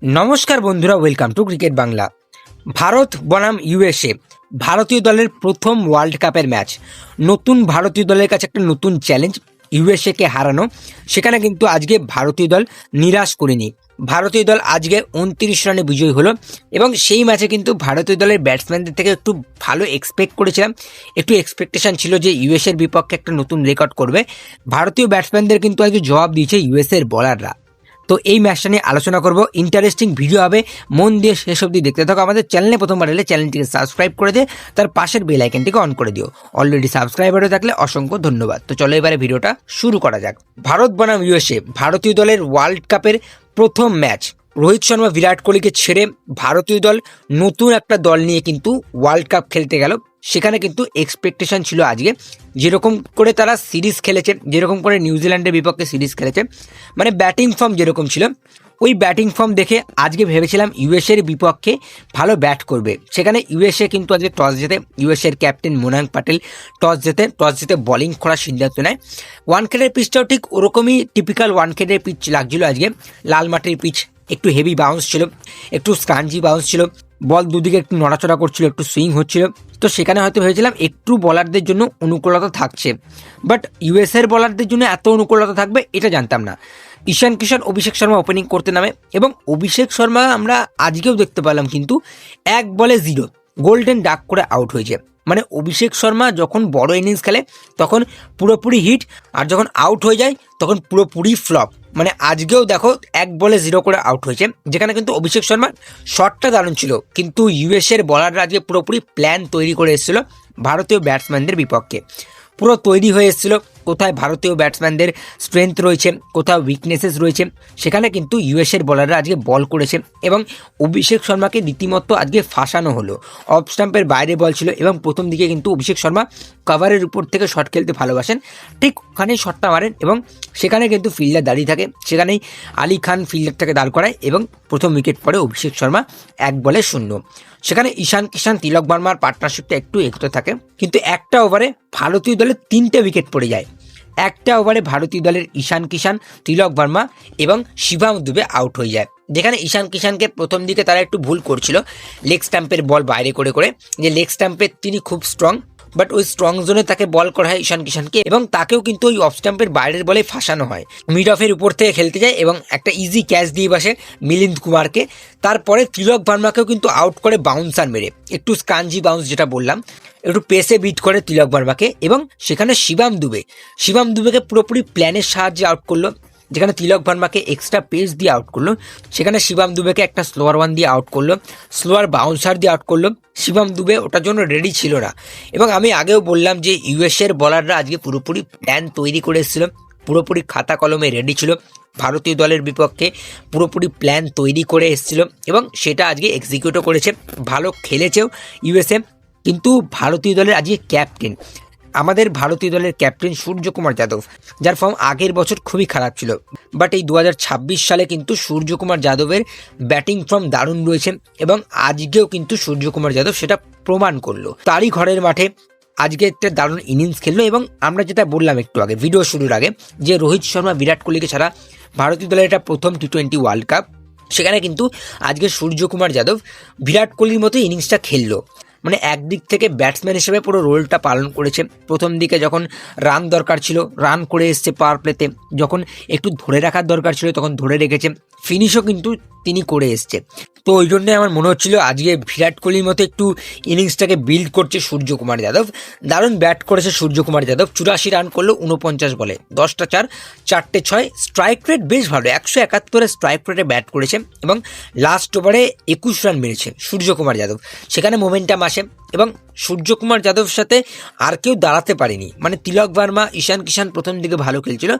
নমস্কার বন্ধুরা, welcome to cricket Bangla. Bharat বনাম ইউএসএ ভারতীয় দলের প্রথম ওয়ার্ল্ড কাপের ম্যাচ। নতুন ভারতীয় দলের কাছে একটা নতুন চ্যালেঞ্জ, ইউএসএকে হারানো। সেখানে কিন্তু আজকে ভারতীয় দল নিরাশ করেনি। ভারতীয় দল আজকে 29 রানে বিজয়ী হলো এবং সেই ম্যাচে কিন্তু ভারতীয় দলের ব্যাটসম্যানদের থেকে একটু ভালো এক্সপেক্ট করেছিলাম। একটু এক্সপেকটেশন ছিল যে ইউএসএর বিপক্ষে একটা নতুন রেকর্ড করবে। ভারতীয় ব্যাটসম্যানদের কিন্তু আজকে জবাব দিয়েছে ইউএসএর বোলাররা। তো এই ম্যাচটা নিয়ে আলোচনা করব, ইন্টারেস্টিং ভিডিও হবে, মন দিয়ে শেষ অবধি দেখতে থাকো। আমাদের চ্যানেলে প্রথমবার এলে চ্যানেলটিকে সাবস্ক্রাইব করে দিয়ে তার পাশের বেল আইকনটিকে অন করে দিও। অলরেডি সাবস্ক্রাইবার হয়ে থাকলে অসংখ্য ধন্যবাদ। তো চলো এবারে ভিডিওটা শুরু করা যাক। ভারত বনাম ইউএসএ ভারতীয় দলের ওয়ার্ল্ড কাপের প্রথম ম্যাচ। রোহিত শর্মা বিরাট কোহলিকে ছেড়ে ভারতীয় দল নতুন একটা দল নিয়ে কিন্তু ওয়ার্ল্ড কাপ খেলতে গেল। সেখানে কিন্তু এক্সপেকটেশন ছিল আজকে যেরকম করে তারা সিরিজ খেলেছে, যেরকম করে নিউজিল্যান্ডের বিপক্ষে সিরিজ খেলেছে, মানে ব্যাটিং ফর্ম যেরকম ছিল ওই ব্যাটিং ফর্ম দেখে আজকে ভেবেছিলাম ইউএসএর বিপক্ষে ভালো ব্যাট করবে। সেখানে ইউএসএ কিন্তু আজকে টস জেতে, ইউএসএর ক্যাপ্টেন মোনাঙ্ক পাটেল টস জিতে বোলিং করার সিদ্ধান্ত নেয়। ওয়ানখেডের পিচটাও ঠিক ওরকমই টিপিক্যাল ওয়ানখেডের পিচ লাগছিল আজকে। লাল মাটির পিচ, একটু হেভি বাউন্স ছিল, একটু স্কাঞ্জি বাউন্স ছিল, বল দুদিকে একটু নড়াচড়া করছিল, একটু সুইং হচ্ছিল। তো সেখানে হয়তো ভেবেছিলাম একটু বলারদের জন্য অনুকূলতা থাকছে, বাট ইউএসএর বলারদের জন্য এত অনুকূলতা থাকবে এটা জানতাম না। ঈশান কিষান, অভিষেক শর্মা ওপেনিং করতে নামে এবং অভিষেক শর্মা আমরা আজকেও দেখতে পেলাম কিন্তু 1 বলে 0 গোল্ডেন ডাক করে আউট হয়েছে। মানে অভিষেক শর্মা যখন বড় ইনিংস খেলে তখন পুরোপুরি হিট, আর যখন আউট হয়ে যায় তখন পুরোপুরি ফ্লপ। মানে আজকেও দেখো 1 বলে 0 করে আউট হয়েছে, যেখানে কিন্তু অভিষেক শর্মার শটটা দারুণ ছিল, কিন্তু ইউএসএর বলাররা আজকে পুরোপুরি প্ল্যান তৈরি করে এসেছিল ভারতীয় ব্যাটসম্যানদের বিপক্ষে। পুরো তৈরি হয়ে এসেছিল কোথায় ভারতীয় ব্যাটসম্যানদের স্ট্রেংথ রয়েছে, কোথাও উইকনেসেস রয়েছে, সেখানে কিন্তু ইউএসএর বলাররা আজকে বল করেছে এবং অভিষেক শর্মাকে রীতিমতো আজকে ফাঁসানো হলো। অফ স্টাম্পের বাইরে বল ছিল এবং প্রথম দিকে কিন্তু অভিষেক শর্মা কভারের উপর থেকে শট খেলতে ভালোবাসেন, ঠিক ওখানেই শটটা মারেন এবং সেখানে কিন্তু ফিল্ডার দাঁড়িয়ে থাকে, সেখানেই আলী খান ফিল্ডারটাকে দাঁড় করায় এবং প্রথম উইকেট পড়ে অভিষেক শর্মা 1 বলে 0। সেখানে ঈশান কিষান তিলক ভার্মার পার্টনারশিপটা একটু এগোতে থাকে, কিন্তু একটা ওভারে ভারতীয় দলের 3টে উইকেট পড়ে যায়। একটা ওভারে ভারতীয় দলের ঈশান কিষান, তিলক ভার্মা এবং শিবম দুবে আউট হয়ে যায়। যেখানে ঈশান কিষানকে প্রথম দিকে তারা একটু ভুল করছিল, লেগ স্ট্যাম্পের বল বাইরে করে যে লেগ স্ট্যাম্পে তিনি খুব স্ট্রং, বাট ওই স্ট্রং জোনে তাকে বল করা হয় ঈশান কিষানকে এবং তাকেও কিন্তু ওই অফ স্টাম্পের বাইরের বলে ফাঁসানো হয়। মিড অফের উপর থেকে খেলতে যায় এবং একটা ইজি ক্যাচ দিয়ে বসে মিলিন্দ কুমারকে। তারপরে তিলক ভার্মাকেও কিন্তু আউট করে বাউন্সার মেরে, একটু স্কাঞ্জি বাউন্স যেটা বললাম, একটু পেসে বিট করে তিলক ভার্মাকে এবং সেখানে শিবম দুবেকে পুরোপুরি প্ল্যানের সাহায্যে আউট করলো। যেখানে তিলক ভার্মাকে এক্সট্রা পেস দিয়ে আউট করলো, সেখানে শিবম দুবেকে একটা স্লোয়ার ওয়ান দিয়ে আউট করলো, স্লোয়ার বাউন্সার দিয়ে আউট করলো। শিবম দুবে ওটার জন্য রেডি ছিল না এবং আমি আগেও বললাম যে ইউএসএর বলাররা আজকে পুরোপুরি প্ল্যান তৈরি করে এসেছিল, পুরোপুরি খাতা কলমে রেডি ছিল ভারতীয় দলের বিপক্ষে, পুরোপুরি প্ল্যান তৈরি করে এসেছিল এবং সেটা আজকে এক্সিকিউটও করেছে, ভালো খেলেছেও ইউএসএ। কিন্তু ভারতীয় দলের আজকে ক্যাপ্টেন, আমাদের ভারতীয় দলের ক্যাপ্টেন সূর্যকুমার যাদব, যার ফর্ম আগের বছর খুবই খারাপ ছিল, বাট এই 2026 সালে কিন্তু সূর্যকুমার যাদবের ব্যাটিং ফর্ম দারুণ রয়েছে এবং আজকেও কিন্তু সূর্যকুমার যাদব সেটা প্রমাণ করলো। তারই ঘরের মাঠে আজকে একটা দারুণ ইনিংস খেললো এবং আমরা যেটা বললাম একটু আগে ভিডিও শুরুর আগে, যে রোহিত শর্মা বিরাট কোহলিকে ছাড়া ভারতীয় দলের এটা প্রথম টি20 ওয়ার্ল্ড কাপ। সেখানে কিন্তু আজকে সূর্যকুমার যাদব বিরাট কোহলির মতো ইনিংসটা খেললো। মানে একদিক থেকে ব্যাটসম্যান হিসেবে পুরো রোলটা পালন করেছে। প্রথম দিকে যখন রান দরকার ছিল রান করে এসছে পাওয়ার প্লেতে, যখন একটু ধরে রাখার দরকার ছিল তখন ধরে রেখেছে, ফিনিশও কিন্তু তিনি করে এসছে। তো ওই জন্যে আমার মনে হচ্ছিল আজকে বিরাট কোহলির মতো একটু ইনিংসটাকে বিল্ড করছে সূর্যকুমার যাদব। দারুণ ব্যাট করেছে সূর্যকুমার যাদব, 84 রান করলো 49 বলে, 10টা 4, 4টে 6, স্ট্রাইক রেট বেশ ভালো, 171 স্ট্রাইক রেটে ব্যাট করেছে এবং লাস্ট ওভারে 21 রান মেরেছে সূর্যকুমার যাদব। সেখানে মোমেন্টাম আসে এবং সূর্যকুমার যাদবের সাথে আর কেউ দাঁড়াতে পারেনি। মানে তিলক ভার্মা, ঈশান কিষান প্রথম দিকে ভালো খেলছিল,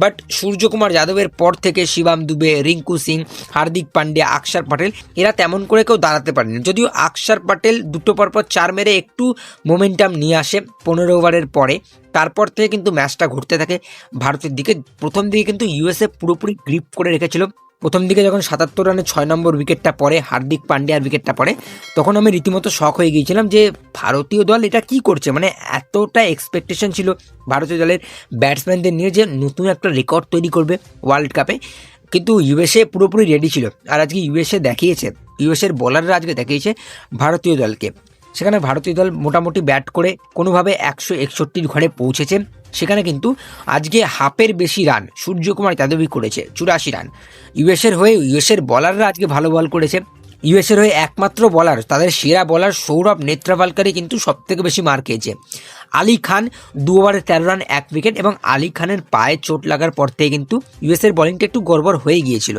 বাট সূর্যকুমার যাদবের পর থেকে শিবম দুবে, রিঙ্কু সিং, হার্দিক পান্ডিয়া, আকসার প্যাটেল এরা তেমন করে কেউ দাঁড়াতে পারেনি। যদিও আকসার প্যাটেল দুটো পরপর 4 মেরে একটু মোমেন্টাম নিয়ে আসে 15 ওভারের পরে, তারপর থেকে কিন্তু ম্যাচটা ঘুরতে থাকে ভারতের দিকে। প্রথম দিকে কিন্তু ইউএসএ পুরোপুরি গ্রিপ করে রেখেছিল। প্রথম দিকে যখন 77 রানে 6 নম্বর উইকেটটা পড়ে, হার্দিক পান্ডিয়ার উইকেটটা পড়ে, তখন আমি রীতিমতো শক হয়ে গিয়েছিলাম যে ভারতীয় দল এটা কি করছে। মানে এতটা এক্সপেকটেশন ছিল ভারতীয় দলের ব্যাটসম্যানদের নিয়ে যে নতুন একটা রেকর্ড তৈরি করবে ওয়ার্ল্ড কাপে। কিন্তু ইউএসএ পুরোপুরি রেডি ছিল। আর আজকে ইউএসএ দেখিয়েছে, ইউএসএর বোলাররা আজকে দেখিয়েছে ভারতীয় দলকে। সেখানে ভারতীয় দল মোটামুটি ব্যাট করে কোনোভাবে 161 ঘরে পৌঁছেছে। সেখানে কিন্তু আজকে হাফের বেশি রান সূর্যকুমার যাদবই করেছে, 84 রান। ইউএসএর হয়ে ইউএসএর বলাররা আজকে ভালো বল করেছে। ইউএসএর হয়ে একমাত্র বলার, তাদের সেরা বলার সৌরভ নেত্রাভালকারই কিন্তু সবথেকে বেশি মার খেয়েছে। আলী খান 2 ওভারে 13 রান 1 উইকেট, এবং আলী খানের পায়ে চোট লাগার পর থেকে কিন্তু ইউএসএর বোলিংটা একটু গড়বড় হয়ে গিয়েছিল।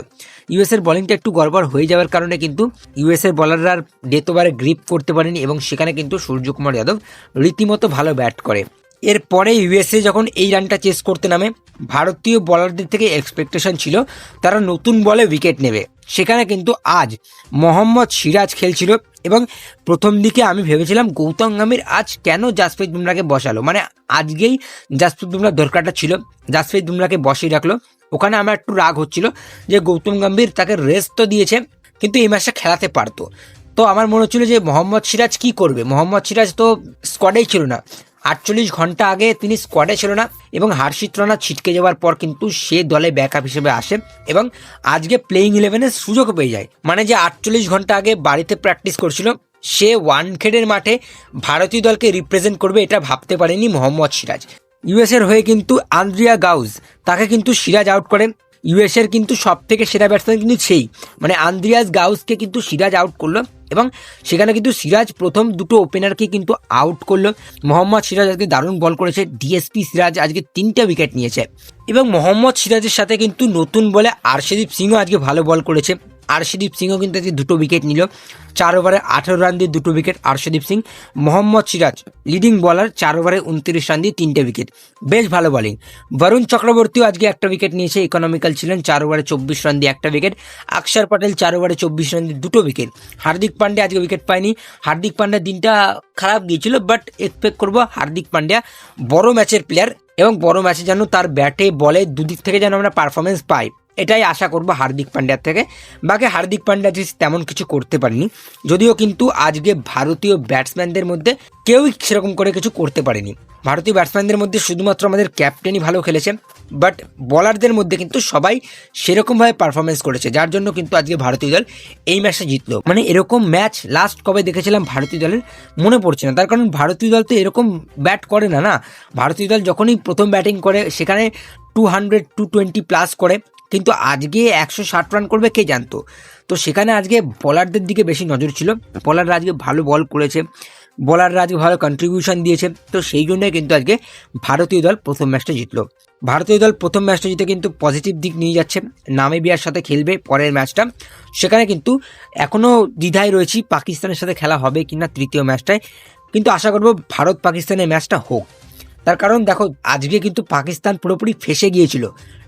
ইউএসএর বোলিংটা একটু গড়বড় হয়ে যাওয়ার কারণে কিন্তু ইউএসএর বলাররা আর ডেথ ওভারে গ্রিপ করতে পারেনি, এবং সেখানে কিন্তু সূর্যকুমার যাদব রীতিমতো ভালো ব্যাট করে। এরপরে ইউএসএ যখন এই রানটা চেস করতে নামে, ভারতীয় বলারদের থেকে এক্সপেকটেশন ছিল তারা নতুন বলে উইকেট নেবে। সেখানে কিন্তু আজ মোহাম্মদ সিরাজ খেলছিল, এবং প্রথম দিকে আমি ভেবেছিলাম গৌতম গম্ভীর আজ কেন জাসপ্রীত বুমরাকে বসালো, মানে আজকেই জাসপ্রীত বুমরার দরকারটা ছিল, জাসপ্রীত বুমরাকে বসিয়ে রাখলো। ওখানে আমার একটু রাগ হচ্ছিল যে গৌতম গম্ভীর তাকে রেস্ট তো দিয়েছে, কিন্তু এই ম্যাচটা খেলাতে পারতো। তো আমার মনে হচ্ছিল যে মোহাম্মদ সিরাজ কি করবে, মোহাম্মদ সিরাজ তো স্কোয়াডেই ছিল না, 48 ঘন্টা আগে তিনি স্কোয়াডে ছিল না, এবং হর্ষিত রানা ছিটকে যাওয়ার পর কিন্তু সে দলে ব্যাকআপ হিসেবে আসে এবং আজকে প্লেইং 11-এর সুযোগ পেয়ে যায়। মানে যে 48 ঘন্টা আগে বাড়িতে প্র্যাকটিস করছিল, সে ওয়ানখেডের মাঠে ভারতীয় দলকে রিপ্রেজেন্ট করবে এটা ভাবতে পারেনি মোহাম্মদ সিরাজ। ইউএসএর হয়ে কিন্তু আন্দ্রিয়া গাউজ, তাকে কিন্তু সিরাজ আউট করে। ইউএসএর কিন্তু সব থেকে সেরা ব্যাটসম্যান কিন্তু সেই, মানে আন্দ্রিয়াস গাউসকে কিন্তু সিরাজ আউট করলো, এবং সেখানে কিন্তু সিরাজ প্রথম দুটো ওপেনারকে কিন্তু আউট করলো। মোহাম্মদ সিরাজ আজকে দারুণ বল করেছে, ডিএসপি সিরাজ আজকে 3টে উইকেট নিয়েছে, এবং মোহাম্মদ সিরাজের সাথে কিন্তু নতুন বলে আরশদীপ সিংও আজকে ভালো বল করেছে। আরশদীপ সিংও কিন্তু আজকে 2টো উইকেট নিল, 4 ওভারে 18 রান দিয়ে 2টো উইকেট আরশদীপ সিং। মোহাম্মদ সিরাজ লিডিং বলার, 4 ওভারে 29 রান দিয়ে 3টে উইকেট, বেশ ভালো বলিং। বরুণ চক্রবর্তীও আজকে একটা উইকেট নিয়েছে, ইকোনমিক্যাল ছিলেন, 4 ওভারে 24 রান দিয়ে একটা উইকেট। অক্ষর পটেল 4 ওভারে 24 রান দিয়ে 2টো উইকেট। হার্দিক পান্ডে আজকে উইকেট পায়নি, হার্দিক পান্ডের দিনটা খারাপ গিয়েছিল, বাট এক্সপেক্ট করবো হার্দিক পান্ডিয়া বড় ম্যাচের প্লেয়ার, এবং বড় ম্যাচে যেন তার ব্যাটে বলে দুদিক থেকে যেন আমরা পারফরমেন্স পাই, এটাই আশা করবো হার্দিক পান্ডিয়ার থেকে। বাকি হার্দিক পান্ডিয়া তেমন কিছু করতে পারেনি, যদিও কিন্তু আজকে ভারতীয় ব্যাটসম্যানদের মধ্যে কেউই সেরকম করে কিছু করতে পারেনি। ভারতীয় ব্যাটসম্যানদের মধ্যে শুধুমাত্র আমাদের ক্যাপ্টেনই ভালো খেলেছে, বাট বলারদের মধ্যে কিন্তু সবাই সেরকমভাবে পারফরমেন্স করেছে, যার জন্য কিন্তু আজকে ভারতীয় দল এই ম্যাচটা জিতলো। মানে এরকম ম্যাচ লাস্ট কবে দেখেছিলাম ভারতীয় দলের মনে পড়ছে না, তার কারণ ভারতীয় দল তো এরকম ব্যাট করে না। ভারতীয় দল যখনই প্রথম ব্যাটিং করে সেখানে 200 220 প্লাস করে, কিন্তু আজকে 160 রান করবে কে জানতো। তো সেখানে আজকে বলারদের দিকে বেশি নজর ছিল, বলাররা আজকে ভালো বল করেছে, বলাররা আজকে ভালো কন্ট্রিবিউশন দিয়েছে। তো সেই জন্যই কিন্তু আজকে ভারতীয় দল প্রথম ম্যাচটা জিতলো। ভারতীয় দল প্রথম ম্যাচটা জিতে কিন্তু পজিটিভ দিক নিয়ে যাচ্ছে, নামিবিয়ার সাথে খেলবে পরের ম্যাচটা। সেখানে কিন্তু এখনও দ্বিধায় রয়েছি পাকিস্তানের সাথে খেলা হবে কিনা তৃতীয় ম্যাচটায়, কিন্তু আশা করবো ভারত পাকিস্তানের ম্যাচটা হোক। তার কারণ দেখো আজকে কিন্তু পাকিস্তান পুরোপুরি ফেসে গিয়েছিল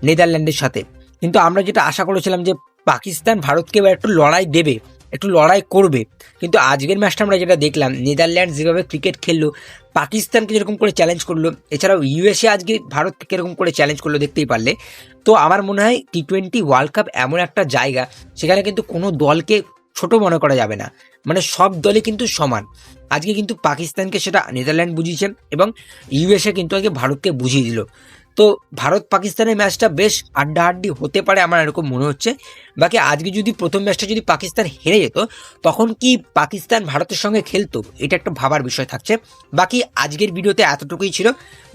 নেদারল্যান্ডের সাথে, কিন্তু আমরা যেটা আশা করেছিলাম যে পাকিস্তান ভারতকে এবার একটু লড়াই দেবে, একটু লড়াই করবে, কিন্তু আজকের ম্যাচটা আমরা যেটা দেখলাম, নেদারল্যান্ড যেভাবে ক্রিকেট খেললো, পাকিস্তানকে যেরকম করে চ্যালেঞ্জ করলো, এছাড়াও ইউএসএ আজকে ভারতকে কীরকম করে চ্যালেঞ্জ করলো দেখতেই পারলে। তো আমার মনে হয় T20 ওয়ার্ল্ড কাপ এমন একটা জায়গা, সেখানে কিন্তু কোনো দলকে ছোট মনে করা যাবে না, মানে সব দলই কিন্তু সমান। আজকে কিন্তু পাকিস্তানকে সেটা নেদারল্যান্ড বুঝিয়েছে, এবং ইউএসএ কিন্তু আজকে ভারতকে বুঝিয়ে দিল। তো ভারত পাকিস্তানের ম্যাচটা বেশ আড্ডাহাড্ডি হতে পারে আমার এরকম মনে হচ্ছে। বাকি আজকে যদি প্রথম ম্যাচটা যদি পাকিস্তান হেরে যেত, তখন কি পাকিস্তান ভারতের সঙ্গে খেলতো, এটা একটা ভাবার বিষয় থাকছে। বাকি আজকের ভিডিওতে এতটুকুই ছিল।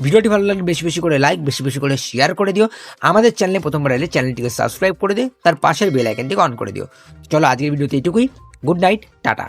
ভিডিওটি ভালো লাগলে বেশি বেশি করে লাইক, বেশি বেশি করে শেয়ার করে দিও। আমাদের চ্যানেলে প্রথমবার এলে চ্যানেলটিকে সাবস্ক্রাইব করে দিও, তার পাশের বেল আইকনটিকে অন করে দিও। চলো আজকের ভিডিওতে এইটুকুই। Good night, tata.